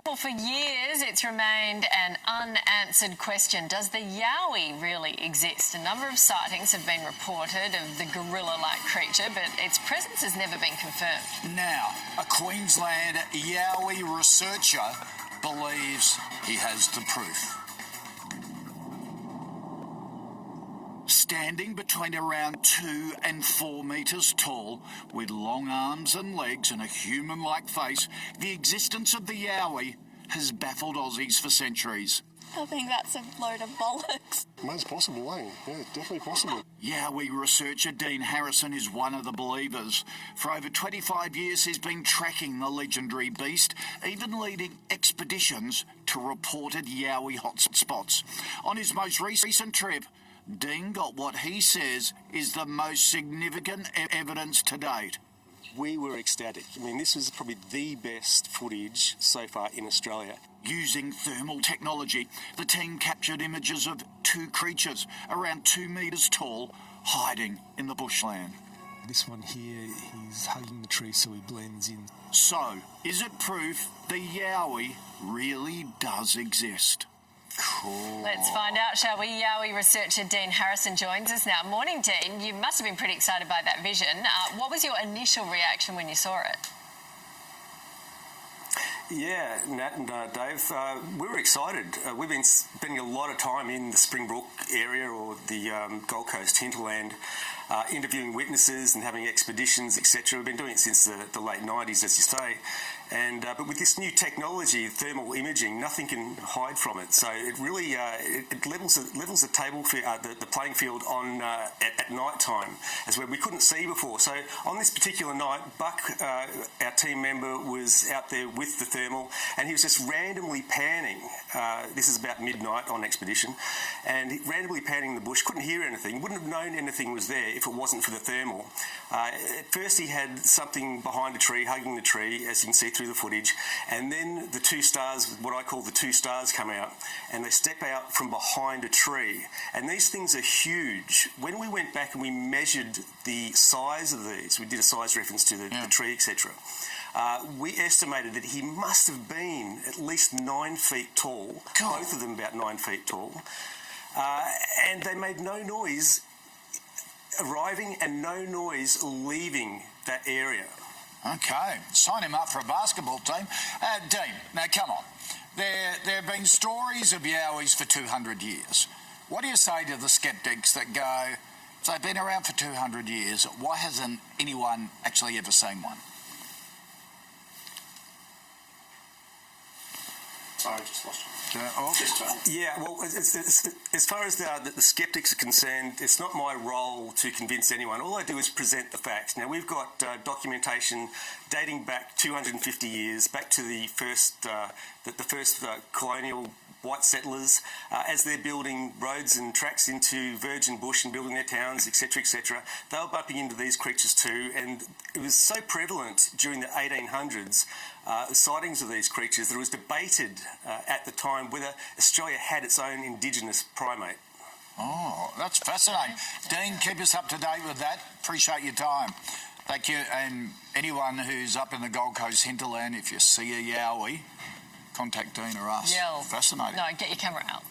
Well, for years, it's remained an unanswered question. Does the Yowie really exist? A number of sightings have been reported of the gorilla-like creature, but its presence has never been confirmed. Now, a Queensland Yowie researcher believes he has the proof. Standing between around 2 and 4 metres tall, with long arms and legs and a human-like face, the existence of the Yowie has baffled Aussies for centuries. I think that's a load of bollocks. It's possible, eh? Yeah, definitely possible. Yowie researcher Dean Harrison is one of the believers. For over 25 years, he's been tracking the legendary beast, even leading expeditions to reported Yowie hotspots. On his most recent trip, Dean got what he says is the most significant evidence to date. We were ecstatic. I mean, this was probably the best footage so far in Australia. Using thermal technology, the team captured images of two creatures around 2 metres tall, hiding in the bushland. This one here, he's hugging the tree so he blends in. So, is it proof the Yowie really does exist? Cool. Let's find out, shall we? Yowie researcher Dean Harrison joins us now. Morning, Dean. You must have been pretty excited by that vision. What was your initial reaction when you saw it? Yeah, Nat and Dave, we were excited. We've been spending a lot of time in the Springbrook area or the Gold Coast hinterland, interviewing witnesses and having expeditions, etc. We've been doing it since the late 90s, as you say. And but with this new technology, thermal imaging, nothing can hide from it. So it really it levels the table the playing field on at night time, as where we couldn't see before. So on this particular night, Buck, our team member, was out there with the thermal, and he was just randomly panning. This is about midnight on expedition, and randomly panning the bush. Couldn't hear anything. Wouldn't have known anything was there if it wasn't for the thermal. At first, he had something behind a tree, hugging the tree, as you can see through the footage, and then the two stars, what I call the two stars, come out, and they step out from behind a tree. And these things are huge. When we went back and we measured the size of these, we did a size reference to the tree, etc. We estimated that he must have been at least 9 feet tall, both of them about 9 feet tall, and they made no noise arriving and no noise leaving that area. Okay, sign him up for a basketball team. Dean, now come on. There have been stories of Yowies for 200 years. What do you say to the sceptics that go, if they've been around for 200 years, why hasn't anyone actually ever seen one? Sorry, just lost you. Yeah, well, as far as the sceptics are concerned, it's not my role to convince anyone. All I do is present the facts. Now, we've got documentation dating back 250 years, back to the first colonial white settlers, as they're building roads and tracks into virgin bush and building their towns, etc., etc. They were bumping into these creatures too, and it was so prevalent during the 1800s, sightings of these creatures, that it was debated at the time whether Australia had its own indigenous primate. Oh, that's fascinating. Dean, keep us up to date with that. Appreciate your time. Thank you. And anyone who's up in the Gold Coast hinterland, if you see a Yowie, contact Dean or us. Yell. Fascinating. No, get your camera out.